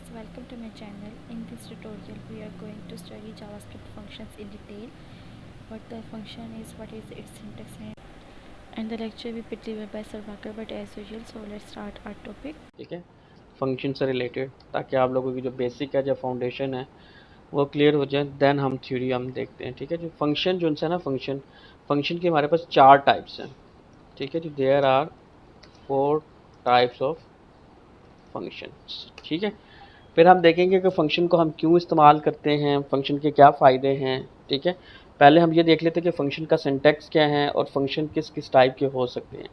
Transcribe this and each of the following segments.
viewers, welcome to my channel. In this tutorial we are going to study JavaScript functions in detail. What the function is, what is its syntax, and the lecture will be delivered by Sarvakar. But as usual, so let's start our topic. ठीक है, function से related, ताकि आप लोगों की जो basic है, जो फाउंडेशन है, वो क्लियर हो जाए। देन हम थ्योरी हम देखते हैं। ठीक है, जो फंक्शन जो है ना, फंक्शन के हमारे पास 4 टाइप्स हैं। ठीक है जी, there are 4 types of functions. ठीक है, फिर हम देखेंगे कि फ़ंक्शन को हम क्यों इस्तेमाल करते हैं, फ़ंक्शन के क्या फ़ायदे हैं। ठीक है, पहले हम ये देख लेते हैं कि फ़ंक्शन का सिंटैक्स क्या है और फंक्शन किस किस टाइप के हो सकते हैं।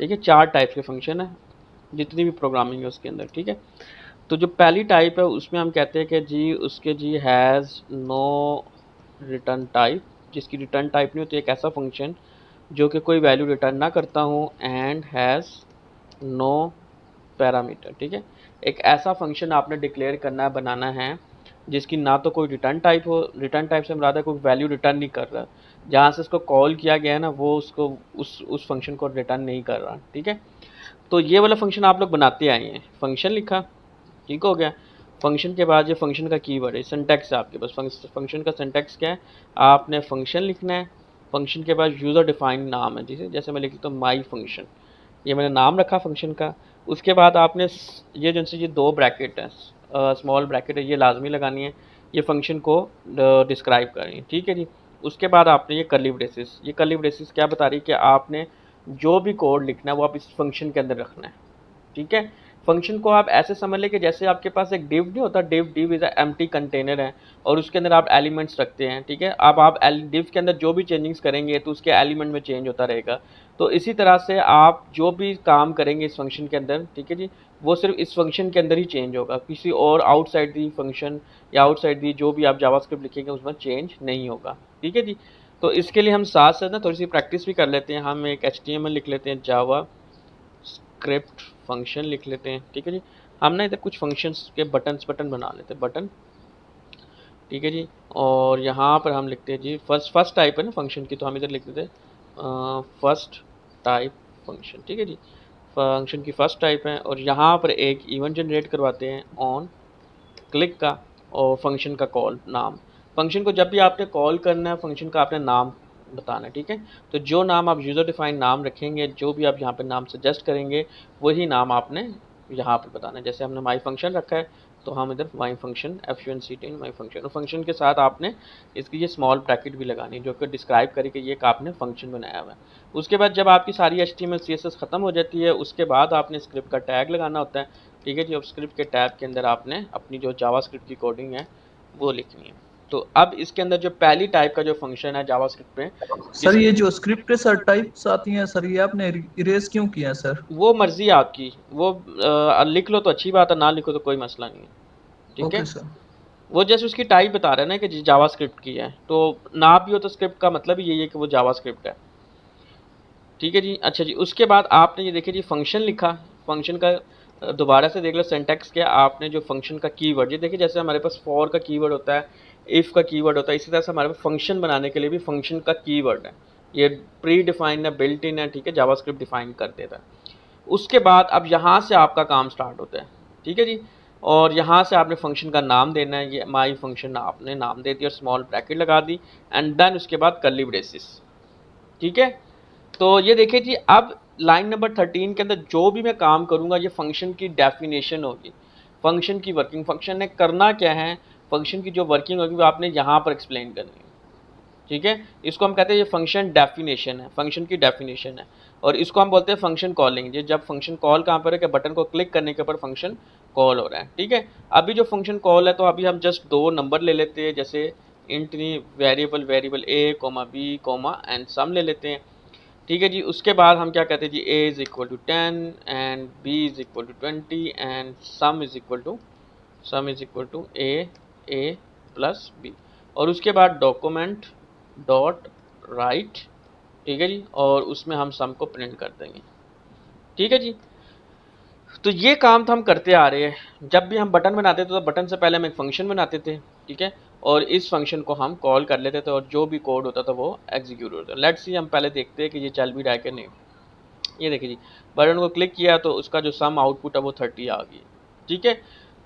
ठीक है, 4 टाइप के फंक्शन है, जितनी भी प्रोग्रामिंग है उसके अंदर। ठीक है, तो जो पहली टाइप है उसमें हम कहते हैं कि जी उसके जी हैज़ नो रिटर्न टाइप, जिसकी रिटर्न टाइप नहीं होती। एक ऐसा फंक्शन जो कि कोई वैल्यू रिटर्न ना करता हूँ, एंड हैज़ नो पैरामीटर। ठीक है, एक ऐसा फंक्शन आपने डिक्लेयर करना है, बनाना है, जिसकी ना तो कोई रिटर्न टाइप हो। रिटर्न टाइप से मुराद है कोई वैल्यू रिटर्न नहीं कर रहा, जहाँ से उसको कॉल किया गया है ना, वो उसको उस फंक्शन को रिटर्न नहीं कर रहा। ठीक है, तो ये वाला फंक्शन आप लोग बनाते आए हैं। फंक्शन लिखा, ठीक हो गया। फंक्शन के बाद ये फंक्शन का कीवर्ड है, सिंटैक्स है आपके पास। फंक्शन का सिंटैक्स क्या है, आपने फंक्शन लिखना है। फंक्शन के बाद यूज़र डिफाइंड नाम है, जैसे मैं लिखता हूँ माई फंक्शन, ये मैंने नाम रखा फंक्शन का। उसके बाद आपने ये जो से ये 2 ब्रैकेट है, स्मॉल ब्रैकेट है, ये लाजमी लगानी है, ये फंक्शन को डिस्क्राइब कर रही है। ठीक है जी, उसके बाद आपने ये कर्ली ब्रेसेस, ये कर्ली ब्रेसेस क्या बता रही है कि आपने जो भी कोड लिखना है वो आप इस फंक्शन के अंदर रखना है। ठीक है, फंक्शन को आप ऐसे समझ लें कि जैसे आपके पास एक डिव नहीं होता, div is a empty container है, और उसके अंदर आप एलिमेंट्स रखते हैं। ठीक है, अब आप डिव के अंदर जो भी चेंजिंग्स करेंगे तो उसके एलिमेंट में चेंज होता रहेगा। तो इसी तरह से आप जो भी काम करेंगे इस फंक्शन के अंदर, ठीक है जी, वो सिर्फ इस फंक्शन के अंदर ही चेंज होगा, किसी और आउटसाइड दी फंक्शन या आउटसाइड दी जो भी आप जावास्क्रिप्ट लिखेंगे उसमें चेंज नहीं होगा। ठीक है जी, तो इसके लिए हम साथ साथ ना थोड़ी सी प्रैक्टिस भी कर लेते हैं। हम एक HTML लिख लेते हैं, जावा स्क्रिप्ट फंक्शन लिख लेते हैं। ठीक है जी, हम ना इधर कुछ फंक्शंस के बटन बना लेते हैं, बटन। ठीक है जी, और यहाँ पर हम लिखते हैं जी फर्स्ट टाइप है ना फंक्शन की, तो हम इधर लिख देते हैं फर्स्ट टाइप फंक्शन। ठीक है जी, फंक्शन की फर्स्ट टाइप है, और यहाँ पर एक इवेंट जनरेट करवाते हैं ऑन क्लिक का, और फंक्शन का कॉल नाम। फंक्शन को जब भी आपने कॉल करना है, फंक्शन का आपने नाम बताना है। ठीक है, तो जो नाम आप यूज़र डिफाइंड नाम रखेंगे, जो भी आप यहाँ पे नाम सजेस्ट करेंगे, वही नाम आपने यहाँ पर बताना है। जैसे हमने माई फंक्शन रखा है, तो हम इधर माई फंक्शन FUNCT माई फंक्शन, और फंक्शन के साथ आपने इसकी ये स्मॉल ब्रैकेट भी लगानी है, जो कि डिस्क्राइब करे कि ये एक आपने फंक्शन बनाया हुआ है। उसके बाद जब आपकी सारी HTML CSS ख़त्म हो जाती है, उसके बाद आपने स्क्रिप्ट का टैग लगाना होता है। ठीक है जी, अब स्क्रिप्ट के टैब के अंदर आपने अपनी जो जावास्क्रिप्ट की कोडिंग है वो लिखनी है। तो अब इसके अंदर जो पहली टाइप का जो फंक्शन है जावास्क्रिप्ट में, सर ये जो स्क्रिप्ट के सर टाइप्स आती हैं सर, ये आपने इरेज क्यों किया है सर? वो मर्जी है आपकी, वो लिख लो तो अच्छी बात है, ना लिखो तो कोई मसला नहीं है। ठीक ओके है, सर। वो जैसे उसकी टाइप बता रहे हैं ना कि जावास्क्रिप्ट की है, तो ना भी हो तो स्क्रिप्ट का मतलब यही है कि वो जावास्क्रिप्ट है। ठीक है जी, अच्छा जी, उसके बाद आपने ये देखिए जी फंक्शन लिखा। फंक्शन का दोबारा से देख लो सिंटैक्स क्या, आपने जो फंक्शन का कीवर्ड, ये देखिए जैसे हमारे पास फॉर का कीवर्ड होता है, इफ़ का कीवर्ड होता है, इसी तरह से हमारे पास फंक्शन बनाने के लिए भी फंक्शन का कीवर्ड है, ये प्री डिफाइंड है, बिल्ट इन है। ठीक है, जावास्क्रिप्ट डिफाइन कर देता है। उसके बाद अब यहाँ से आपका काम स्टार्ट होता है। ठीक है जी, और यहाँ से आपने फंक्शन का नाम देना है, ये माई फंक्शन आपने नाम दे दिया, स्मॉल ब्रैकेट लगा दी, एंड देन उसके बाद कर्ली ब्रेसेस। ठीक है, तो ये देखिए जी, अब लाइन नंबर 13 के अंदर जो भी मैं काम करूंगा, ये फंक्शन की डेफिनेशन होगी, फंक्शन की वर्किंग। फंक्शन ने करना क्या है, फंक्शन की जो वर्किंग होगी वो आपने यहाँ पर एक्सप्लेन करनी है। ठीक है, इसको हम कहते हैं ये फंक्शन डेफिनेशन है, फंक्शन की डेफिनेशन है, और इसको हम बोलते हैं फंक्शन कॉलिंग। ये जब फंक्शन कॉल कहाँ पर है कि बटन को क्लिक करने के ऊपर फंक्शन कॉल हो रहा है। ठीक है, अभी जो फंक्शन कॉल है, तो अभी हम जस्ट 2 नंबर ले लेते हैं, जैसे int variable a, b, and sum ले लेते हैं। ठीक है जी, उसके बाद हम क्या कहते हैं जी, a is equal to 10 and b is equal to 20 and sum is equal to a plus b, और उसके बाद डॉक्यूमेंट डॉट राइट। ठीक है जी, और उसमें हम सम को प्रिंट कर देंगे। ठीक है जी, तो ये काम तो हम करते आ रहे हैं। जब भी हम बटन बनाते थे तो बटन से पहले हम एक फंक्शन बनाते थे। ठीक है, और इस फंक्शन को हम कॉल कर लेते थे, और जो भी कोड होता था वो एग्जीक्यूट होता था। लेट्स सी, हम पहले देखते हैं कि ये चल भी रहा है कि नहीं। ये देखिए जी, बटन को क्लिक किया तो उसका जो सम आउटपुट है वो 30 आ गई। ठीक है,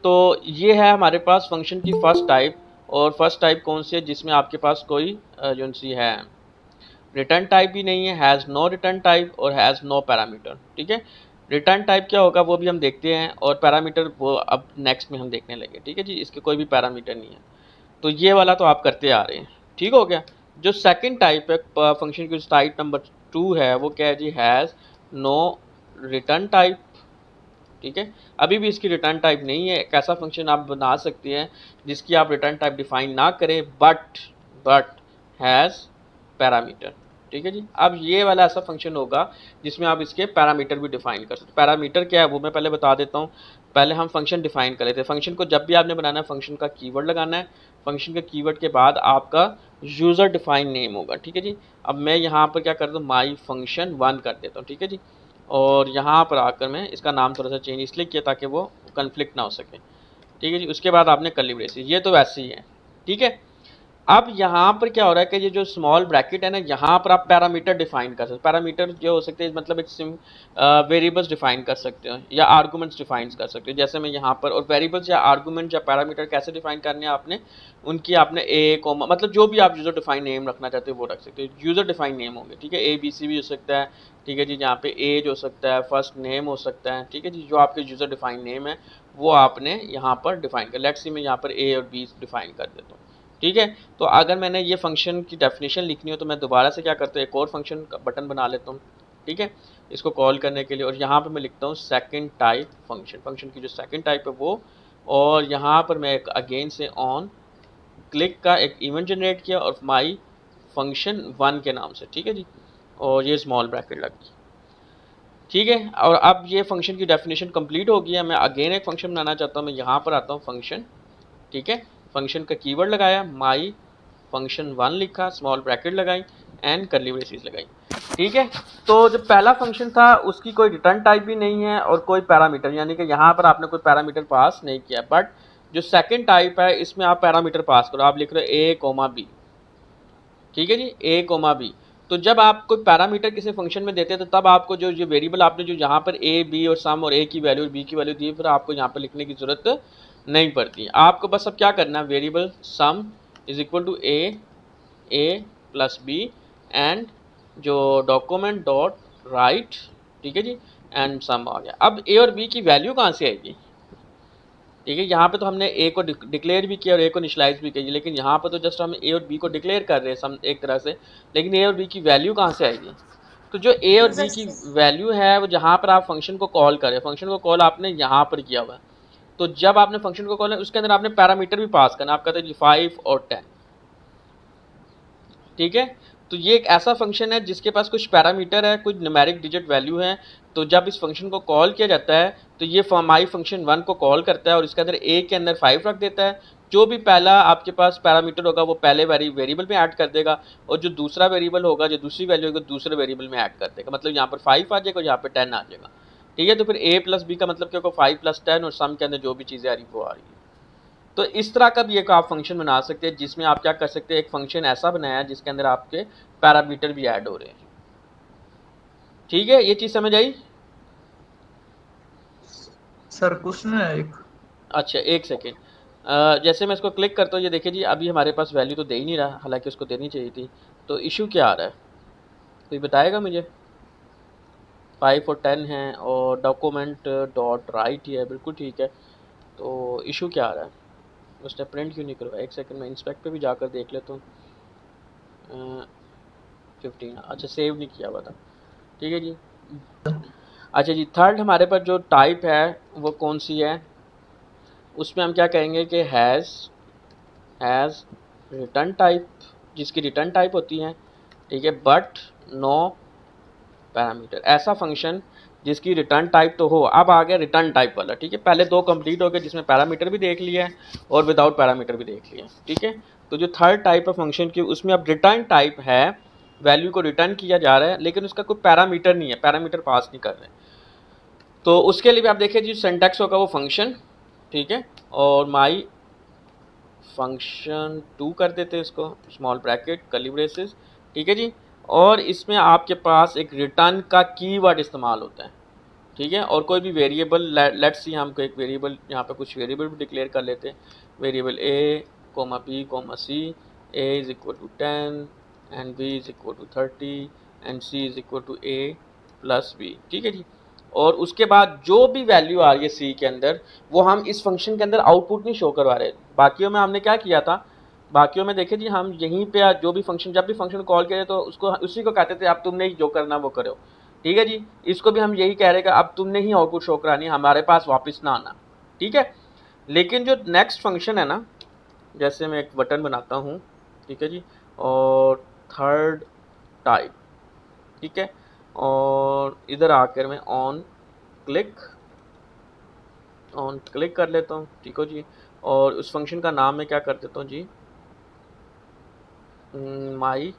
तो ये है हमारे पास फंक्शन की फर्स्ट टाइप। और फर्स्ट टाइप कौन सी है? जिसमें आपके पास कोई जो सी है रिटर्न टाइप भी नहीं है, हैज़ नो रिटर्न टाइप और हैज़ नो पैरामीटर। ठीक है, रिटर्न टाइप क्या होगा वो भी हम देखते हैं, और पैरामीटर वो अब नेक्स्ट में हम देखने लगे। ठीक है जी, इसके कोई भी पैरामीटर नहीं है। तो ये वाला तो आप करते आ रहे हैं, ठीक हो गया। जो सेकंड टाइप है फंक्शन की टाइप नंबर 2 है, वो क्या है जी? Has no return type. ठीक है, अभी भी इसकी रिटर्न टाइप नहीं है। एक ऐसा फंक्शन आप बना सकते हैं जिसकी आप रिटर्न टाइप डिफाइन ना करें, बट हैज़ पैरामीटर। ठीक है जी, अब ये वाला ऐसा फंक्शन होगा जिसमें आप इसके पैरामीटर भी डिफाइन कर सकते हैं। पैरामीटर क्या है वो मैं पहले बता देता हूँ। पहले हम फंक्शन डिफाइन कर लेते हैं। फंक्शन को जब भी आपने बनाना है, फंक्शन का कीवर्ड लगाना है। फंक्शन के कीवर्ड के बाद आपका यूज़र डिफाइन नेम होगा। ठीक है जी, अब मैं यहाँ पर क्या करता हूँ, माई फंक्शन 1 कर देता हूँ। ठीक है जी, और यहाँ पर आकर मैं इसका नाम थोड़ा सा चेंज इसलिए किया ताकि वो कन्फ्लिक्ट ना हो सके। ठीक है जी, उसके बाद आपने कर्ली ब्रेसेस, ये तो वैसे ही है। ठीक है, अब यहाँ पर क्या हो रहा है कि ये जो स्मॉल ब्रैकेट है ना, यहाँ पर आप पैरामीटर डिफाइन कर सकते हो। पैरामीटर जो हो सकते हैं मतलब एक वेरिएबल्स डिफाइन कर सकते हो या आर्गूमेंट्स डिफाइन कर सकते हो। जैसे मैं यहाँ पर, और वेरिएबल्स या आर्गूमेंट या पैरामीटर कैसे डिफाइन करने हैं आपने, उनकी आपने ए कोमा मतलब जो भी आप यूजर डिफाइन नेम रखना चाहते हो वो रख सकते हो। यूजर डिफाइन नेम होंगे। ठीक है, ABC भी हो सकता है। ठीक है जी, यहाँ पे एज हो सकता है, फर्स्ट नेम हो सकता है। ठीक है जी, जो आपके यूजर डिफाइन नेम है वो आपने यहाँ पर डिफाइन कर। लेट्स सी मैं यहाँ पर A और B डिफाइन कर देता हूँ। ठीक है, तो अगर मैंने ये फंक्शन की डेफिनेशन लिखनी हो तो मैं दोबारा से क्या करता हूँ, एक और फंक्शन का बटन बना लेता हूँ। ठीक है, इसको कॉल करने के लिए, और यहाँ पे मैं लिखता हूँ सेकंड टाइप फंक्शन। फंक्शन की जो सेकंड टाइप है वो, और यहाँ पर मैं एक अगेन से ऑन क्लिक का एक इवेंट जनरेट किया और माई फंक्शन 1 के नाम से। ठीक है जी, और ये स्मॉल ब्रैकेट लग गई। ठीक है, और अब ये फंक्शन की डेफिनेशन कंप्लीट हो गई है। मैं अगेन एक फंक्शन बनाना चाहता हूँ। मैं यहाँ पर आता हूँ फंक्शन। ठीक है, फंक्शन का कीवर्ड लगाया, माई फंक्शन 1 लिखा, स्मॉल ब्रैकेट लगाई एंड कर्ली ब्रेसेस लगाई। ठीक है, तो जो पहला फंक्शन था उसकी कोई रिटर्न टाइप भी नहीं है और कोई पैरामीटर, यानी कि यहाँ पर आपने कोई पैरामीटर पास नहीं किया। बट जो सेकंड टाइप है इसमें आप पैरामीटर पास करो। आप लिख रहे हो A, B। ठीक है जी, A, B। तो जब आप कोई पैरामीटर किसी फंक्शन में देते हैं तो तब आपको जो ये वेरिएबल आपने जो यहाँ पर A, B और सम और A की वैल्यू और B की वैल्यू दी, फिर आपको यहाँ पर लिखने की जरूरत नहीं पड़ती। आपको बस अब क्या करना है, variable sum is equal to A plus B and जो डॉक्यूमेंट डॉट राइट। ठीक है जी, एंड सम आ गया। अब A और B की वैल्यू कहाँ से आएगी? ठीक है, यहाँ पे तो हमने A को डिक्लेयर भी किया और A को इनिशियलाइज भी किया, लेकिन यहाँ पे तो जस्ट हम A और B को डिक्लेयर कर रहे हैं सम एक तरह से, लेकिन A और B की वैल्यू कहाँ से आएगी? तो जो A और B की वैल्यू है वो जहाँ पर आप फंक्शन को कॉल करें, फंक्शन को कॉल आपने यहाँ पर किया हुआ है। तो जब आपने फंक्शन को कॉल है उसके अंदर आपने पैरामीटर भी पास करना। आप कहते हैं जी 5 और 10। ठीक है, तो ये एक ऐसा फंक्शन है जिसके पास कुछ पैरामीटर है, कुछ न्यूमेरिक डिजिट वैल्यू है। तो जब इस फंक्शन को कॉल किया जाता है तो ये माई फंक्शन 1 को कॉल करता है और इसके अंदर A के अंदर 5 रख देता है। जो भी पहला आपके पास पैरामीटर होगा वो पहले वेरिएबल में ऐड कर देगा, और जो दूसरा वेरिएबल होगा, जो दूसरी वैल्यू होगी, दूसरे वेरिएबल में ऐड कर देगा। मतलब यहाँ पर 5 आ जाएगा और यहाँ पर 10 आ जाएगा। ठीक है, तो फिर A प्लस B का मतलब क्या होगा, 5 प्लस 10, और सम के अंदर जो भी चीज़ें आ रही वो आ रही है। तो इस तरह का भी एक आप फंक्शन बना सकते हैं जिसमें आप क्या कर सकते हैं, एक फंक्शन ऐसा बनाया है जिसके अंदर आपके पैरामीटर भी ऐड हो रहे हैं। ठीक है, ये चीज़ समझ आई? सर क्वेश्चन है एक। अच्छा, एक सेकेंड। जैसे मैं इसको क्लिक करता हूँ, ये देखिए जी अभी हमारे पास वैल्यू तो दे ही नहीं रहा, हालांकि उसको देनी चाहिए थी। तो इशू क्या आ रहा है, कोई बताएगा मुझे? 5 और 10 हैं और डॉक्यूमेंट डॉट राइट ही है, बिल्कुल ठीक है। तो इशू क्या आ रहा है, उसने प्रिंट क्यों नहीं करवाया? एक सेकेंड, मैं इंस्पेक्ट पे भी जाकर देख लेता हूँ। 15, अच्छा सेव नहीं किया हुआ था। ठीक है जी, अच्छा जी, थर्ड हमारे पास जो टाइप है वो कौन सी है? उसमें हम क्या कहेंगे कि हैज़ रिटर्न टाइप, जिसकी रिटर्न टाइप होती है। ठीक है, बट नो पैरामीटर। ऐसा फंक्शन जिसकी रिटर्न टाइप तो हो। अब आ गया रिटर्न टाइप वाला। ठीक है, पहले दो कंप्लीट हो गए जिसमें पैरामीटर भी देख लिया है और विदाउट पैरामीटर भी देख लिया। ठीक है, तो जो थर्ड टाइप है फंक्शन की, उसमें अब रिटर्न टाइप है, वैल्यू को रिटर्न किया जा रहा है लेकिन उसका कोई पैरामीटर नहीं है, पैरामीटर पास नहीं कर रहे। तो उसके लिए भी आप देखिए जी, सिंटैक्स होगा वो फंक्शन। ठीक है, और माई फंक्शन 2 कर देते हैं इसको, स्मॉल ब्रैकेट कर्ली ब्रेसेस। ठीक है जी, और इसमें आपके पास एक रिटर्न का कीवर्ड इस्तेमाल होता है। ठीक है। और कोई भी वेरिएबल, लेट्स सी हम एक वेरिएबल यहाँ पे कुछ वेरिएबल भी डिक्लेयर कर लेते हैं, variable a, b, c, a is equal to 10 and b is equal to 30 and c is equal to a plus b, ठीक है जी। और उसके बाद जो भी वैल्यू आ रही है c के अंदर वो हम इस फंक्शन के अंदर आउटपुट नहीं शो करवा रहे। बाकियों में हमने क्या किया था, बाकियों में देखे जी हम यहीं पे जो भी फंक्शन, जब भी फंक्शन कॉल करे तो उसको उसी को कहते थे अब तुमने जो करना वो करो, ठीक है जी। इसको भी हम यही कह रहे हैं कि अब तुमने ही आउटपुट शो करानी, हमारे पास वापस ना आना, ठीक है। लेकिन जो नेक्स्ट फंक्शन है ना, जैसे मैं एक बटन बनाता हूँ, ठीक है जी, और थर्ड टाइप, ठीक है, और इधर आकर मैं ऑन क्लिक कर लेता हूँ, ठीक हो जी। और उस फंक्शन का नाम मैं क्या कर देता हूँ जी, माई,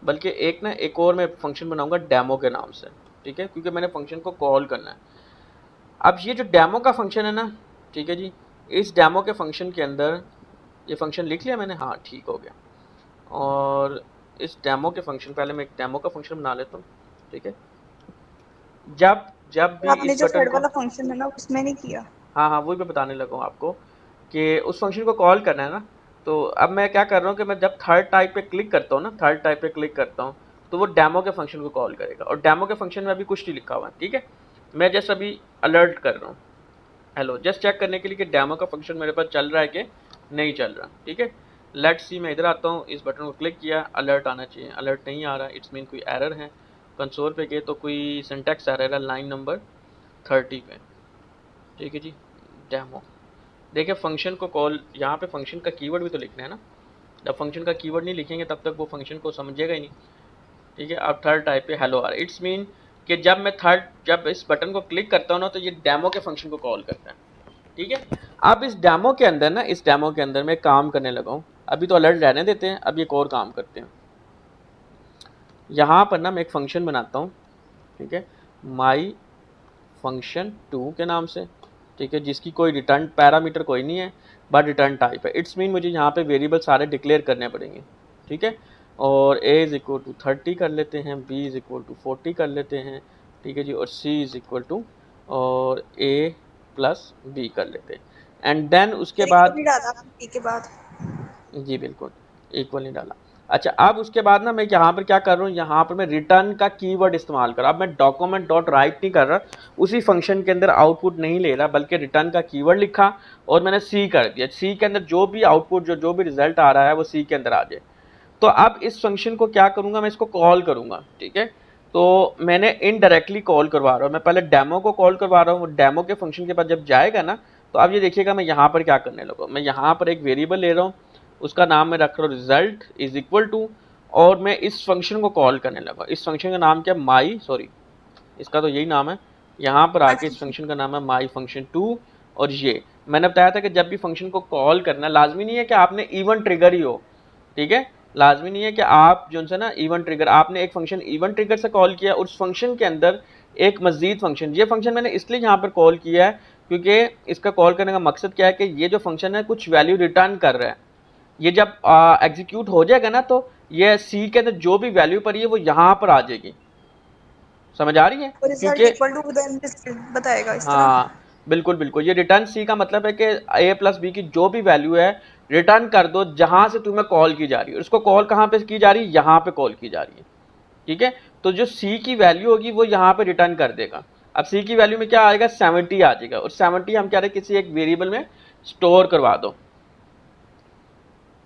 बल्कि एक और मैं फंक्शन बनाऊंगा डेमो के नाम से, ठीक है, क्योंकि मैंने फंक्शन को कॉल करना है। अब ये जो डेमो का फंक्शन है ना, ठीक है जी, इस डेमो के फंक्शन के अंदर ये फंक्शन लिख लिया मैंने, हाँ ठीक हो गया। और इस डेमो के फंक्शन, पहले मैं एक डेमो का फंक्शन बना लेता हूँ, ठीक है। जब जब भी आपने इस जो बटन थर्ड को, वाला फंक्शन है ना उसमें नहीं किया। हाँ हाँ वही मैं बताने लगा हूँ आपको कि उस फंक्शन को कॉल करना है ना। तो अब मैं क्या कर रहा हूँ कि मैं जब थर्ड टाइप पे क्लिक करता हूँ ना, थर्ड टाइप पे क्लिक करता हूँ तो वो डेमो के फंक्शन को कॉल करेगा। और डेमो के फंक्शन में अभी कुछ नहीं लिखा हुआ है, ठीक है। मैं जस्ट अभी अलर्ट कर रहा हूँ, हेलो, जस्ट चेक करने के लिए कि डेमो का फंक्शन मेरे पास चल रहा है कि नहीं चल रहा, ठीक है। लेट्स सी, मैं इधर आता हूँ, इस बटन को क्लिक किया, अलर्ट आना चाहिए, अलर्ट नहीं आ रहा, इट्स मीन कोई एरर है। कंसोल पे गए तो कोई सिंटैक्स एरर है लाइन नंबर 30 पे, ठीक है जी। डेमो, देखिए फंक्शन को कॉल, यहाँ पे फंक्शन का कीवर्ड भी तो लिखना है ना। जब फंक्शन का कीवर्ड नहीं लिखेंगे तब तक वो फंक्शन को समझेगा ही नहीं, ठीक है। अब थर्ड टाइप पे हेलो आ रहा है, इट्स मीन कि जब इस बटन को क्लिक करता हूँ ना तो ये डेमो के फंक्शन को कॉल करता है, ठीक है। अब इस डेमो के अंदर ना, इस डेमो के अंदर मैं काम करने लगा हूँ, अभी तो अलर्ट रहने देते हैं, अब एक और काम करते हैं। यहाँ पर ना मैं एक फंक्शन बनाता हूँ, ठीक है, माई फंक्शन 2 के नाम से, ठीक है, जिसकी कोई रिटर्न पैरामीटर कोई नहीं है बट रिटर्न टाइप है। इट्स मीन मुझे यहाँ पे वेरिएबल सारे डिक्लेयर करने पड़ेंगे, ठीक है। और a इज इक्वल टू 30 कर लेते हैं, b इज इक्वल टू 40 कर लेते हैं, ठीक है जी, और c इज इक्वल टू और a प्लस b कर लेते हैं। एंड देन उसके बाद, नहीं डाला आपने के बाद। जी बिल्कुल, इक्वल नहीं डाला। अच्छा, अब उसके बाद ना मैं यहाँ पर क्या कर रहा हूँ, यहाँ पर मैं रिटर्न का कीवर्ड इस्तेमाल कर रहा हूँ। अब मैं डॉक्यूमेंट डॉट राइट नहीं कर रहा, उसी फंक्शन के अंदर आउटपुट नहीं ले रहा, बल्कि रिटर्न का कीवर्ड लिखा और मैंने सी कर दिया। सी के अंदर जो भी आउटपुट, जो भी रिजल्ट आ रहा है वो सी के अंदर आ जाए। तो अब इस फंक्शन को क्या करूँगा, मैं इसको कॉल करूँगा, ठीक है। तो मैंने इनडायरेक्टली कॉल करवा रहा हूँ, मैं पहले डेमो को कॉल करवा रहा हूँ, डेमो के फंक्शन के बाद जब जाएगा ना, तो अब ये देखिएगा मैं यहाँ पर क्या करने लगा, मैं यहाँ पर एक वेरिएबल ले रहा हूँ, उसका नाम मैं रख रहा हूँ रिजल्ट इज इक्वल टू, और मैं इस फंक्शन को कॉल करने लगा। इस फंक्शन का नाम क्या, माई, सॉरी इसका तो यही नाम है, यहाँ पर आके इस फंक्शन का नाम है माई फंक्शन 2। और ये मैंने बताया था कि जब भी फंक्शन को कॉल करना, लाजमी नहीं है कि आपने इवन ट्रिगर ही हो, ठीक है, लाजमी नहीं है कि आप जो है ना इवन ट्रिगर, आपने एक फंक्शन इवन ट्रिगर से कॉल किया और उस फंक्शन के अंदर एक मजीद फंक्शन, ये फंक्शन मैंने इसलिए यहाँ पर कॉल किया है क्योंकि इसका कॉल करने का मकसद क्या है कि ये जो फंक्शन है कुछ वैल्यू रिटर्न कर रहा है। ये जब एग्जीक्यूट हो जाएगा ना तो ये सी के अंदर जो भी वैल्यू पड़ी है वो यहाँ पर आ जाएगी, समझ आ रही है, और रिजल्ट क्योंकि इक्वल टू देन बताएगा इस तरह। हाँ बिल्कुल बिल्कुल, ये रिटर्न सी का मतलब है कि a प्लस बी की जो भी वैल्यू है रिटर्न कर दो जहां से तुम्हें कॉल की जा रही है। उसको कॉल कहाँ पे की जा रही है, यहाँ पे कॉल की जा रही है, ठीक है। तो जो सी की वैल्यू होगी वो यहाँ पे रिटर्न कर देगा। अब सी की वैल्यू में क्या आएगा, 70 आ जाएगा, और 70 हम कह रहे हैं किसी एक वेरिएबल में स्टोर करवा दो,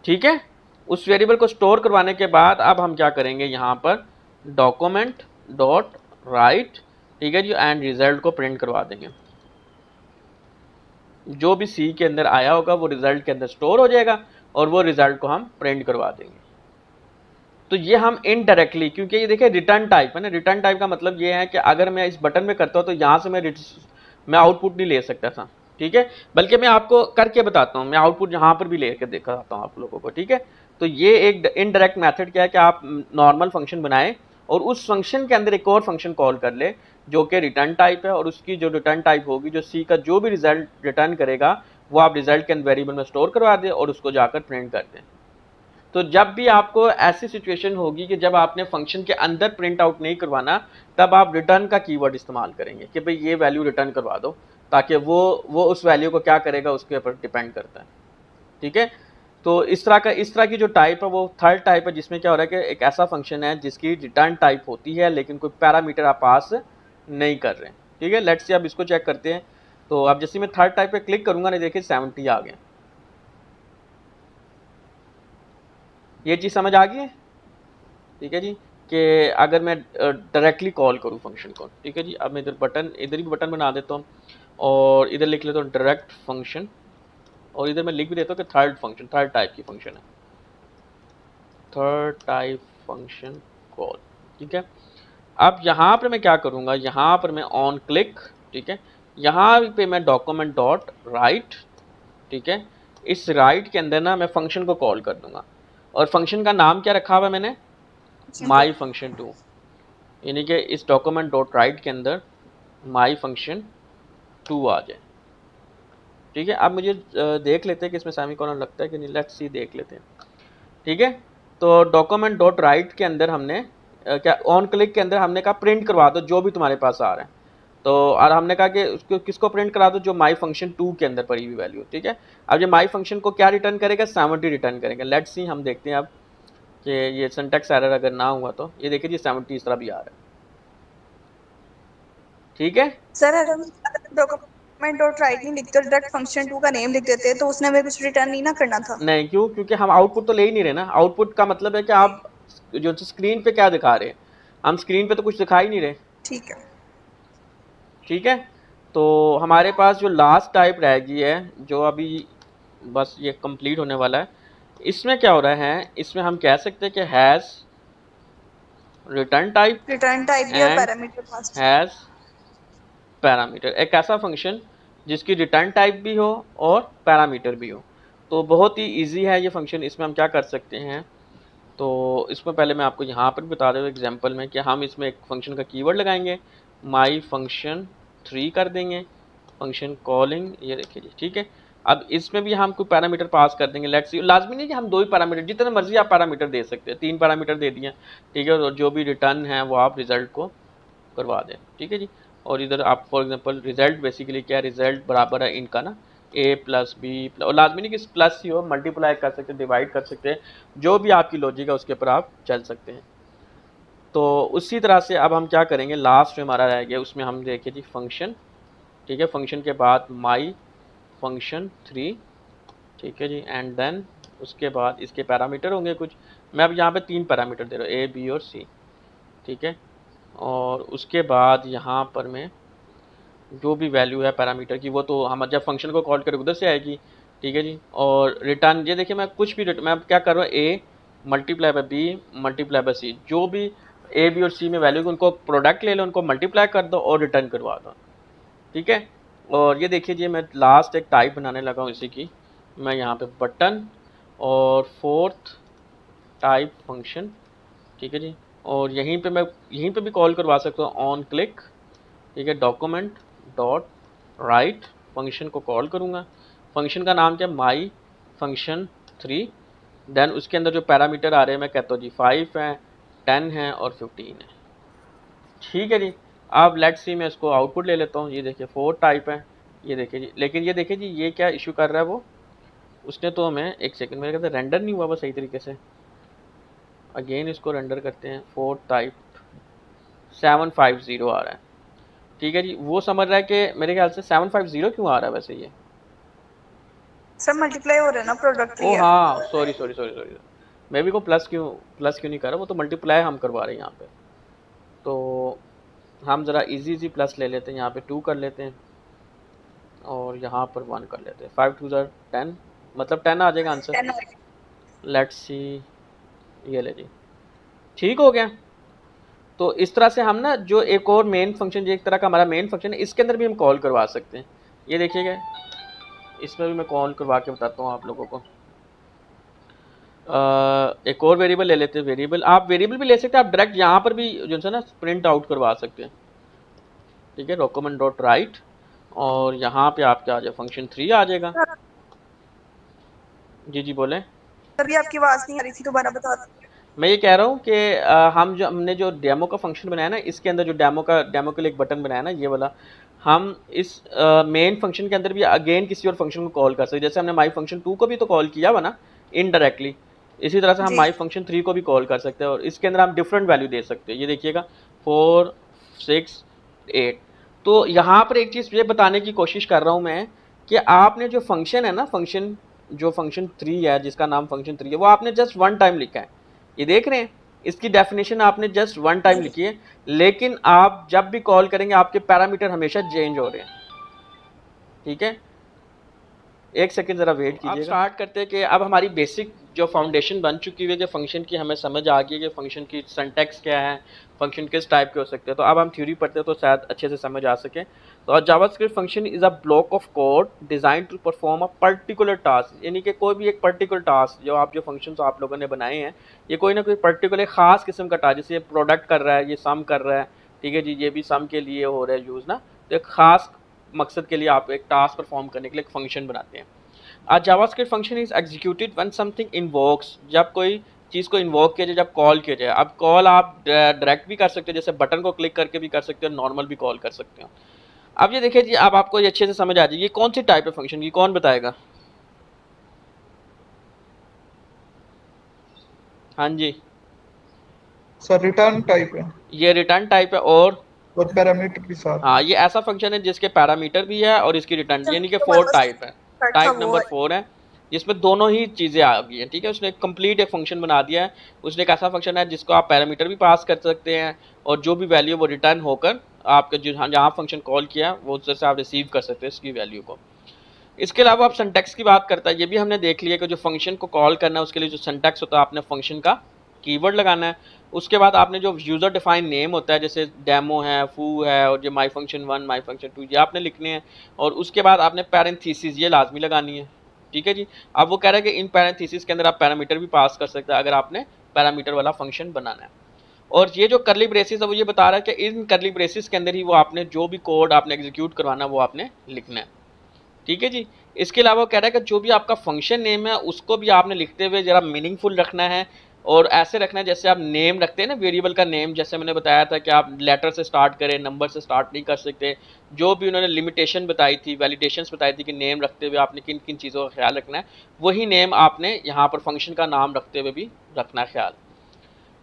ठीक है। उस वेरिएबल को स्टोर करवाने के बाद अब हम क्या करेंगे, यहाँ पर डॉक्यूमेंट डॉट राइट, ठीक है जी, एंड रिजल्ट को प्रिंट करवा देंगे। जो भी सी के अंदर आया होगा वो रिजल्ट के अंदर स्टोर हो जाएगा और वो रिजल्ट को हम प्रिंट करवा देंगे। तो ये हम इनडायरेक्टली, क्योंकि ये देखिए रिटर्न टाइप है ना, रिटर्न टाइप का मतलब ये है कि अगर मैं इस बटन में करता हूँ तो यहाँ से मैं आउटपुट नहीं ले सकता था, ठीक है, बल्कि मैं आपको करके बताता हूँ, मैं आउटपुट यहाँ पर भी लेकर दिखाता हूँ आप लोगों को, ठीक है। तो ये एक इनडायरेक्ट मेथड क्या है कि आप नॉर्मल फंक्शन बनाएं और उस फंक्शन के अंदर एक और फंक्शन कॉल कर ले जो कि रिटर्न टाइप है, और उसकी जो रिटर्न टाइप होगी, जो सी का जो भी रिजल्ट रिटर्न करेगा वो आप रिजल्ट के अंदर वेरिएबल में स्टोर करवा दें और उसको जाकर प्रिंट कर दें। तो जब भी आपको ऐसी सिचुएशन होगी कि जब आपने फंक्शन के अंदर प्रिंट आउट नहीं करवाना, तब आप रिटर्न का कीवर्ड इस्तेमाल करेंगे कि भाई ये वैल्यू रिटर्न करवा दो, ताकि वो उस वैल्यू को क्या करेगा उसके ऊपर डिपेंड करता है। ठीक है, तो इस तरह की जो टाइप है वो थर्ड टाइप है, जिसमें क्या हो रहा है कि एक ऐसा फंक्शन है जिसकी रिटर्न टाइप होती है लेकिन कोई पैरामीटर आप पास नहीं कर रहे। ठीक है, लेट्स से अब इसको चेक करते हैं। तो अब जैसे मैं थर्ड टाइप पे क्लिक करूंगा ना, देखिए 70 आ गया। ये चीज़ समझ आ गई है? ठीक है जी, कि अगर मैं डायरेक्टली कॉल करूँ फंक्शन को, ठीक है जी, अब मैं इधर भी बटन बना देता हूँ और इधर लिख लेता हूँ डायरेक्ट फंक्शन, और इधर मैं लिख भी देता हूँ कि थर्ड टाइप की फंक्शन है, थर्ड टाइप फंक्शन कॉल। ठीक है, अब यहाँ पर मैं क्या करूँगा, यहाँ पर मैं ऑन क्लिक, ठीक है, यहाँ पे मैं डॉक्यूमेंट डॉट राइट, ठीक है, इस राइट के अंदर ना मैं फंक्शन को कॉल कर दूंगा, और फंक्शन का नाम क्या रखा हुआ है मैंने, माई फंक्शन 2, यानी कि इस डॉक्यूमेंट डॉट राइट के अंदर माई फंक्शन 2 आ जाए। ठीक है, अब मुझे देख लेते हैं कि इसमें सेमीकोलन लगता है कि नहीं, लेट्स सी, देख लेते हैं। ठीक है, तो डॉक्यूमेंट डॉट राइट के अंदर हमने क्या ऑन क्लिक के अंदर हमने कहा प्रिंट करवा दो जो भी तुम्हारे पास आ रहा है, तो और हमने कहा कि उसको किसको प्रिंट करा दो, जो माई फंक्शन 2 के अंदर पड़ी हुई वैल्यू। ठीक है, अब ये माई फंक्शन को क्या रिटर्न करेगा, 70 रिटर्न करेगा। लेट्स सी, हम देखते हैं अब कि ये सिंटैक्स एरर अगर ना हुआ तो ये देखिए जी 70 इस तरह भी आ रहा है। ठीक है सर अगर हम डॉक्यूमेंट डॉट राइट नहीं लिखते, डायरेक्ट फंक्शन 2 का नेम लिख देते तो उसने हमें कुछ रिटर्न नहीं ना करना था। नहीं, क्यों? क्योंकि हम आउटपुट तो ले ही नहीं रहे ना। आउटपुट का मतलब है कि आप जो स्क्रीन पे क्या दिखा रहे हैं, हम स्क्रीन पे तो कुछ दिखा ही नहीं रहे। ठीक है, ठीक है, तो हमारे पास जो लास्ट टाइप रह गई है, जो अभी बस ये कंप्लीट होने वाला है, इसमें क्या हो रहा है, इसमें हम कह सकते हैं कि has return type return type भी और and parameter pass. Has parameter, एक ऐसा फंक्शन जिसकी रिटर्न टाइप भी हो और पैरामीटर भी हो। तो बहुत ही इजी है ये फंक्शन। इसमें हम क्या कर सकते हैं, तो इसमें पहले मैं आपको यहाँ पर बता दूँ एग्जांपल में कि हम इसमें एक फंक्शन का कीवर्ड लगाएंगे, माई फंक्शन 3 कर देंगे, फंक्शन कॉलिंग, ये देखिए जी। ठीक है, अब इसमें भी हम कोई पैरामीटर पास कर देंगे। लेट्स सी, लाजमी नहीं कि हम 2 ही पैरामीटर, जितने मर्जी आप पैरामीटर दे सकते हैं, 3 पैरामीटर दे दिए। ठीक है, और जो भी रिटर्न है वो आप रिजल्ट को करवा दें। ठीक है जी, और इधर आप फॉर एग्जांपल रिजल्ट बेसिकली क्या है, रिजल्ट बराबर है इनका ना a प्लस बी, और लाजमी नहीं कि प्लस ही हो, मल्टीप्लाई कर सकते हैं, डिवाइड कर सकते हैं, जो भी आपकी लॉजिक है उसके ऊपर आप चल सकते हैं। तो उसी तरह से अब हम क्या करेंगे, लास्ट में हमारा रह गया, उसमें हम देखिए जी फंक्शन। ठीक है, फंक्शन के बाद माई फंक्शन 3, ठीक है जी, एंड देन उसके बाद इसके पैरामीटर होंगे कुछ। मैं अब यहाँ पे 3 पैरामीटर दे रहा हूँ, ए बी और सी। ठीक है, और उसके बाद यहाँ पर मैं जो भी वैल्यू है पैरामीटर की, वो तो हम जब फंक्शन को कॉल करें उधर से आएगी। ठीक है जी, और रिटर्न ये देखिए मैं कुछ भी मैं अब क्या कर रहा हूँ, A multiply by B multiply by C, जो भी ए बी और सी में वैल्यू, उनको प्रोडक्ट ले लो, उनको मल्टीप्लाई कर दो और रिटर्न करवा दो। ठीक है, और ये देखिए जी मैं लास्ट एक टाइप बनाने लगा हूँ इसी की, मैं यहाँ पे बटन और फोर्थ टाइप फंक्शन। ठीक है जी, और यहीं पे मैं यहीं पे भी कॉल करवा सकता हूँ ऑन क्लिक। ठीक है, डॉक्यूमेंट डॉट राइट फंक्शन को कॉल करूँगा, फंक्शन का नाम क्या है, माई फंक्शन 3, देन उसके अंदर जो पैरामीटर आ रहे हैं मैं कहता हूँ जी 5 है, 10 है और 15 है। ठीक है जी, अब लेट्स सी मैं इसको आउटपुट ले लेता हूँ। ये देखिए 4 टाइप है, ये देखिए जी, लेकिन ये देखिए जी ये क्या इशू कर रहा है, वो उसने तो हमें एक सेकंड मेरे कहते रेंडर नहीं हुआ बस सही तरीके से। अगेन इसको रेंडर करते हैं, 4 टाइप 750 आ रहा है। ठीक है जी, वो समझ रहा है कि मेरे ख्याल से 750 क्यों आ रहा है वैसे ये। सर मल्टीप्लाई हो रहा है ना, प्रोडक्ट ओ लिया। हाँ, सॉरी, मैं भी को प्लस क्यों नहीं कर रहा, वो तो मल्टीप्लाई हम करवा रहे हैं यहाँ पे। तो हम ज़रा इजी प्लस ले लेते हैं, यहाँ पे 2 कर लेते हैं और यहाँ पर 1 कर लेते हैं। 5 2 10, मतलब 10 आ जाएगा आंसर। 10 लेट्स सी, ये ले जी, ठीक हो गया। तो इस तरह से हम ना जो एक और मेन फंक्शन, जो एक तरह का हमारा मेन फंक्शन है, इसके अंदर भी हम कॉल करवा सकते हैं। ये देखिएगा, इसमें भी मैं कॉल करवा के बताता हूँ आप लोगों को। एक और वेरिएबल ले लेते हैं, वेरिएबल आप वेरिएबल भी ले सकते हैं, आप डायरेक्ट यहाँ पर भी जो है ना प्रिंट आउट करवा सकते हैं। ठीक है, डॉक्यूमेंट डॉट राइट, और यहाँ पे आपके आ जाए फंक्शन 3 आ जाएगा। जी बोलें। सर ये आपकी आवाज नहीं आ रही थी, दोबारा बता दीजिए। मैं ये कह रहा हूँ कि हमने जो डेमो का फंक्शन बनाया ना, इसके अंदर जो डेमो के लिए एक बटन बनाया ना, ये वाला, हम इस मेन फंक्शन के अंदर भी अगेन किसी और फंक्शन को कॉल कर सकते हैं। जैसे हमने माई फंक्शन 2 को भी तो कॉल किया हुआ ना इनडायरेक्टली, इसी तरह से हम जी माई फंक्शन 3 को भी कॉल कर सकते हैं और इसके अंदर हम डिफरेंट वैल्यू दे सकते हैं। ये देखिएगा 4 6 8। तो यहाँ पर एक चीज़ ये बताने की कोशिश कर रहा हूँ मैं कि आपने जो फंक्शन है ना, फंक्शन 3 है, जिसका नाम फंक्शन 3 है, वो आपने जस्ट वन टाइम लिखा है। ये देख रहे हैं, इसकी डेफिनेशन आपने जस्ट वन टाइम लिखी है, लेकिन आप जब भी कॉल करेंगे आपके पैरामीटर हमेशा चेंज हो रहे हैं। ठीक है, एक सेकंड ज़रा वेट कीजिएगा। अब स्टार्ट करते हैं कि अब हमारी बेसिक जो फाउंडेशन बन चुकी हुई है कि फ़ंक्शन की, हमें समझ आ गई है कि फ़ंक्शन की सिंटैक्स क्या है, फ़ंक्शन किस टाइप के हो सकते हैं। तो अब हम थ्योरी पढ़ते हैं तो शायद अच्छे से समझ आ सके। तो JavaScript function is a block of code designed to perform a particular task, यानी कि कोई भी एक पर्टिकुलर टास्क जो आप जो फंक्शन आप लोगों ने बनाए हैं, ये कोई ना कोई पर्टिकुलर ख़ास किस्म का टास्क, जैसे ये प्रोडक्ट कर रहा है, ये सम कर रहा है, ठीक है जी, ये भी सम के लिए हो रहा है यूज़ ना, तो एक ख़ास मकसद के लिए आप एक टास्क परफॉर्म करने के लिए एक फ़ंक्शन बनाते हैं। A JavaScript function is executed when something invokes, जब कोई चीज़ को इन्वोक किया जाए, जब कॉल किया जाए। अब कॉल आप डायरेक्ट भी कर सकते हो, जैसे बटन को क्लिक करके भी कर सकते हो, नॉर्मल भी कॉल कर सकते हो। अब ये देखिए जी, अब आपको ये अच्छे से समझ आ जाएगी ये कौन सी टाइप है फंक्शन की, कौन बताएगा? हाँ जी, सर रिटर्न टाइप है ये रिटर्न टाइप है और पैरामीटर के साथ। हाँ, ये ऐसा फंक्शन है जिसके पैरामीटर भी है और इसकी रिटर्न, यानी कि 4 टाइप है। था टाइप वो नंबर 4 है, जिसमें दोनों ही चीज़ें आ गई हैं। ठीक है, उसने कंप्लीट एक फंक्शन बना दिया है। उसने एक ऐसा फंक्शन है जिसको आप पैरामीटर भी पास कर सकते हैं और जो भी वैल्यू वो रिटर्न होकर आपके जो जहाँ फंक्शन कॉल किया वो उससे आप रिसीव कर सकते हैं इसकी वैल्यू को। इसके अलावा आप सिंटैक्स की बात करता है, ये भी हमने देख लिया कि जो फंक्शन को कॉल करना है उसके लिए जो सिंटैक्स होता है, आपने फंक्शन का कीवर्ड लगाना है। उसके बाद आपने जो यूज़र डिफाइन नेम होता है, जैसे डेमो है, फू है और ये माई फंक्शन 1 माई फंक्शन 2, ये आपने लिखने हैं। और उसके बाद आपने पैरेंथेसिस ये लाजमी लगानी है। ठीक है जी, अब वो कह रहा है कि इन पैरेंथेसिस के अंदर आप पैरामीटर भी पास कर सकते हैं अगर आपने पैरामीटर वाला फंक्शन बनाना है। और ये जो करली ब्रेसिस है वो ये बता रहा है कि इन करली ब्रेसिस के अंदर ही वो आपने जो भी कोड आपने एग्जीक्यूट करवाना वो आपने लिखना है। ठीक है जी, इसके अलावा कह रहा है कि जो भी आपका फंक्शन नेम है उसको भी आपने लिखते हुए ज़रा मीनिंगफुल रखना है और ऐसे रखना है जैसे आप नेम रखते हैं ना, वेरिएबल का नेम, जैसे मैंने बताया था कि आप लेटर से स्टार्ट करें, नंबर से स्टार्ट नहीं कर सकते। जो भी उन्होंने लिमिटेशन बताई थी, वैलिडेशंस बताई थी कि नेम रखते हुए आपने किन किन चीज़ों का ख्याल रखना है, वही नेम आपने यहाँ पर फंक्शन का नाम रखते हुए भी रखना है ख्याल।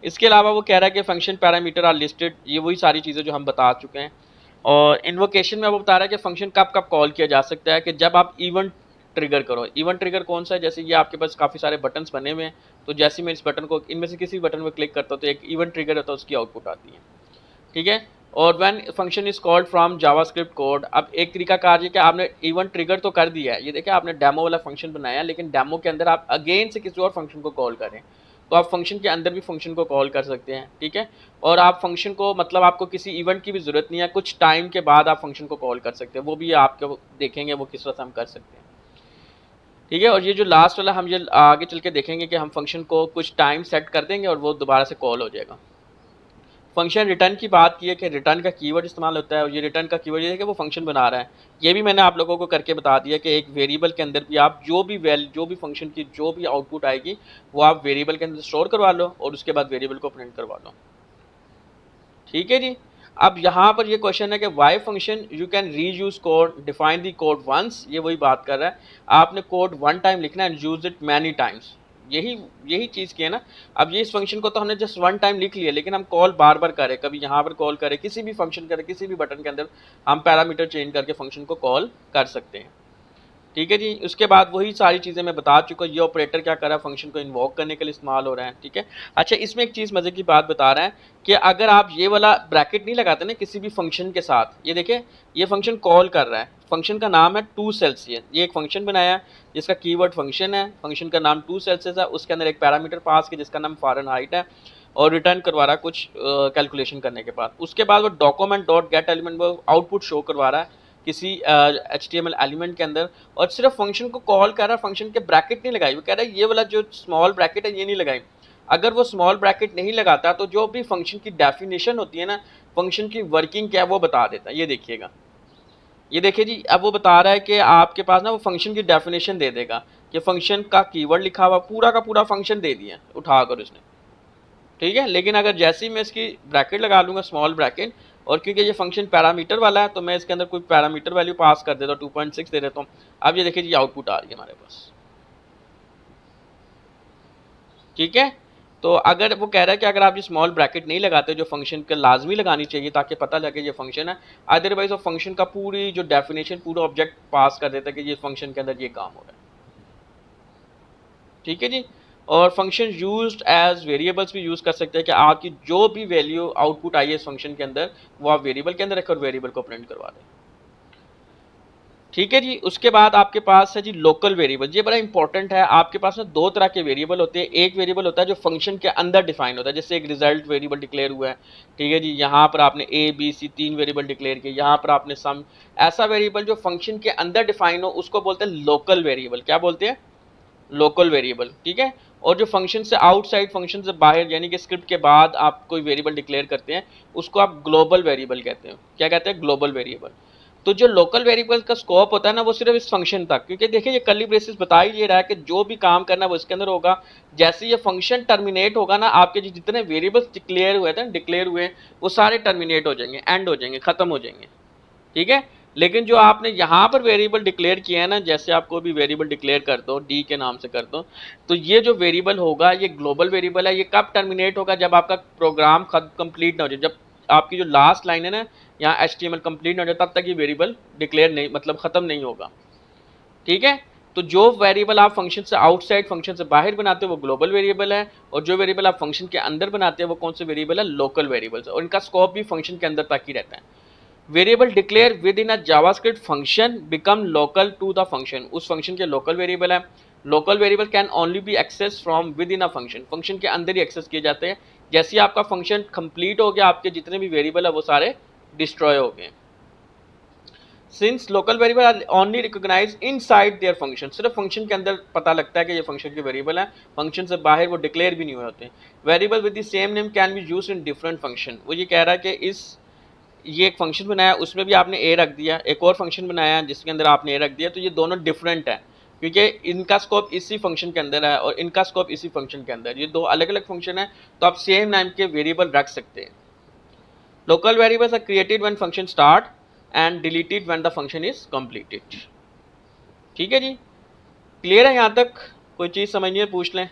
इसके अलावा वो कह रहा है कि फंक्शन पैरामीटर आर लिस्टेड, ये वही सारी चीज़ें जो हम बता चुके हैं। और इन्वोकेशन में वो बता रहा है कि फंक्शन कब कब कॉल किया जा सकता है, कि जब आप इवेंट ट्रिगर करो। इवेंट ट्रिगर कौन सा है? जैसे ये आपके पास काफ़ी सारे बटन्स बने हुए हैं, तो जैसे मैं इस बटन को, इनमें से किसी बटन पर क्लिक करता हूँ तो एक इवेंट ट्रिगर होता है, उसकी आउटपुट आती है। ठीक है, और when function is called from JavaScript code, अब एक तरीका कार ये कि आपने इवेंट ट्रिगर तो कर दिया है, ये देखिए आपने डेमो वाला फंक्शन बनाया, लेकिन डेमो के अंदर आप अगेन से किसी और फंक्शन को कॉल करें, तो आप फंक्शन के अंदर भी फंक्शन को कॉल कर सकते हैं। ठीक है, और आप फंक्शन को, मतलब आपको किसी इवेंट की भी ज़रूरत नहीं है, कुछ टाइम के बाद आप फंक्शन को कॉल कर सकते हैं, वो भी आपको देखेंगे वो किस तरह से हम कर सकते हैं। ठीक है, और ये जो लास्ट वाला हम ये आगे चल के देखेंगे कि हम फंक्शन को कुछ टाइम सेट कर देंगे और वो दोबारा से कॉल हो जाएगा। फंक्शन रिटर्न की बात की है कि रिटर्न का कीवर्ड इस्तेमाल होता है, और ये रिटर्न का कीवर्ड ये है कि वो फंक्शन बना रहा है। ये भी मैंने आप लोगों को करके बता दिया कि एक वेरिएबल के अंदर भी आप जो भी फंक्शन की जो भी आउटपुट आएगी वो आप वेरिएबल के अंदर स्टोर करवा लो और उसके बाद वेरिएबल को प्रिंट करवा लो। ठीक है जी, अब यहाँ पर ये क्वेश्चन है कि why function you can reuse code, define the code once, ये वही बात कर रहा है, आपने कोड वन टाइम लिखना है, यूज इट मैनी टाइम्स, यही चीज़ की है ना। अब ये इस फंक्शन को तो हमने जस्ट वन टाइम लिख लिया, लेकिन हम कॉल बार बार करें, कभी यहाँ पर कॉल करें, किसी भी फंक्शन करें, किसी भी बटन के अंदर हम पैरामीटर चेंज करके फंक्शन को कॉल कर सकते हैं। ठीक है जी, उसके बाद वही सारी चीज़ें मैं बता चुका हूँ। ये ऑपरेटर क्या कर रहा है, फंक्शन को इन्वोक करने के लिए इस्तेमाल हो रहा है। ठीक है, अच्छा इसमें एक चीज़ मज़े की बात बता रहा है कि अगर आप ये वाला ब्रैकेट नहीं लगाते ना किसी भी फंक्शन के साथ, ये देखिए ये फंक्शन कॉल कर रहा है, फंक्शन का नाम है टू सेल्सियस, ये एक फंक्शन बनाया है जिसका कीवर्ड फंक्शन है, फंक्शन का नाम टू सेल्सियस है, उसके अंदर एक पैरामीटर पास किया जिसका नाम फ़ारेनहाइट है और रिटर्न करवा रहा है कुछ कैलकुलेशन करने के बाद। उसके बाद वो डॉक्यूमेंट डॉट गेट एलिमेंट वो आउटपुट शो करवा रहा है किसी HTML एलिमेंट के अंदर, और सिर्फ फंक्शन को कॉल कर रहा है, फंक्शन के ब्रैकेट नहीं लगाई। वो कह रहा है ये वाला जो स्मॉल ब्रैकेट है ये नहीं लगाई। अगर वो स्मॉल ब्रैकेट नहीं लगाता तो जो भी फंक्शन की डेफिनेशन होती है ना, फंक्शन की वर्किंग क्या है वो बता देता है। ये देखिएगा, ये देखिए जी, अब वो बता रहा है कि आपके पास ना वो फंक्शन की डेफिनेशन दे देगा। कि फंक्शन का कीवर्ड लिखा हुआ, पूरा का पूरा फंक्शन दे दिया उठा कर उसने, ठीक है। लेकिन अगर जैसे ही मैं इसकी ब्रैकेट लगा लूँगा, स्मॉल ब्रैकेट, और क्योंकि ये फंक्शन पैरामीटर वाला है तो मैं इसके अंदर कोई पैरामीटर वैल्यू पास कर देता हूँ, 2.6 दे देता हूँ। अब ये देखिए जी आउटपुट आ रही है हमारे पास, ठीक है। तो अगर वो कह रहा है कि अगर आप ये स्मॉल ब्रैकेट नहीं लगाते जो फंक्शन के लाजमी लगानी चाहिए ताकि पता लगे ये फंक्शन है, अदरवाइज वो फंक्शन का पूरी जो डेफिनेशन पूरा ऑब्जेक्ट पास कर देता है कि ये फंक्शन के अंदर ये काम हो रहा है, ठीक है जी। और फंक्शन यूज्ड एज वेरिएबल्स भी यूज़ कर सकते हैं कि आपकी जो भी वैल्यू आउटपुट आई है इस फंक्शन के अंदर वो आप वेरिएबल के अंदर रखें और वेरिएबल को प्रिंट करवा दें, ठीक है जी। उसके बाद आपके पास है जी लोकल वेरिएबल। ये बड़ा इंपॉर्टेंट है। आपके पास ना दो तरह के वेरिएबल होते हैं। एक वेरिएबल होता है जो फंक्शन के अंदर डिफाइन होता है, जैसे एक रिजल्ट वेरिएबल डिक्लेयर हुआ है, ठीक है जी। यहाँ पर आपने A B C 3 variable declare किए, यहाँ पर आपने सम, ऐसा वेरिएबल जो फंक्शन के अंदर डिफाइन हो उसको बोलते हैं लोकल वेरिएबल। क्या बोलते हैं? लोकल वेरिएबल, ठीक है। और जो फंक्शन से आउटसाइड, फंक्शन से बाहर, यानी कि स्क्रिप्ट के बाद आप कोई वेरिएबल डिक्लेयर करते हैं उसको आप ग्लोबल वेरिएबल कहते हैं। क्या कहते हैं? Global variable. तो जो लोकल वेरिएबल का स्कोप होता है ना वो सिर्फ इस फंक्शन तक, क्योंकि देखिए ये कर्ली ब्रेसेस बता ही ये रहा है कि जो भी काम करना है वो इसके अंदर होगा। जैसे ये फंक्शन टर्मिनेट होगा ना, आपके जितने वेरिएबल्स डिक्लेयर हुए वो सारे टर्मिनेट हो जाएंगे, एंड हो जाएंगे, खत्म हो जाएंगे, ठीक है। लेकिन जो आपने यहाँ पर वेरिएबल डिक्लेयर किया है ना, जैसे आपको भी वेरिएबल डिक्लेयर कर दो, डी के नाम से कर दो, तो ये जो वेरिएबल होगा ये ग्लोबल वेरिएबल है। ये कब टर्मिनेट होगा? जब आपका प्रोग्राम कंप्लीट ना हो जाए, जब आपकी जो लास्ट लाइन है ना यहाँ HTML कंप्लीट ना हो जाए, तब तक ये वेरिएबल डिक्लेयर नहीं, मतलब खत्म नहीं होगा, ठीक है। तो जो वेरिएबल आप फंक्शन से आउटसाइड, फंक्शन से बाहर बनाते हो वो ग्लोबल वेरिएबल है, और जो वेरिएबल आप फंक्शन के अंदर बनाते हैं वो कौन से वेरिएबल है? Local variables. और इनका स्कोप भी फंक्शन के अंदर तक ही रहता है। Variable declare within a JavaScript function become local to the function. उस फंक्शन के लोकल वेरिएबल है। Local variable can only be access from within a function. Function के अंदर ही एक्सेस किए जाते हैं। जैसे ही आपका फंक्शन कंप्लीट हो गया, आपके जितने भी वेरिएबल है वो सारे डिस्ट्रॉय हो गए। Since local variable are only recognise inside their function, सिर्फ फंक्शन के अंदर पता लगता है कि ये फंक्शन के वेरिएबल है, फंक्शन से बाहर वो डिक्लेयर भी नहीं हुए होते। Variable with the same name can be used in different function. वो ये कह रहा है कि इस ये एक फंक्शन बनाया, उसमें भी आपने ए रख दिया, एक और फंक्शन बनाया जिसके अंदर आपने ए रख दिया, तो ये दोनों डिफरेंट है क्योंकि इनका स्कोप इसी फंक्शन के अंदर है और इनका स्कोप इसी फंक्शन के अंदर। ये दो अलग अलग फंक्शन है, तो आप सेम नाम के वेरिएबल रख सकते हैं। Local variables are created when function start and deleted when the function is completed. ठीक है जी, क्लियर है यहाँ तक? कोई चीज़ समझनी है पूछ लें।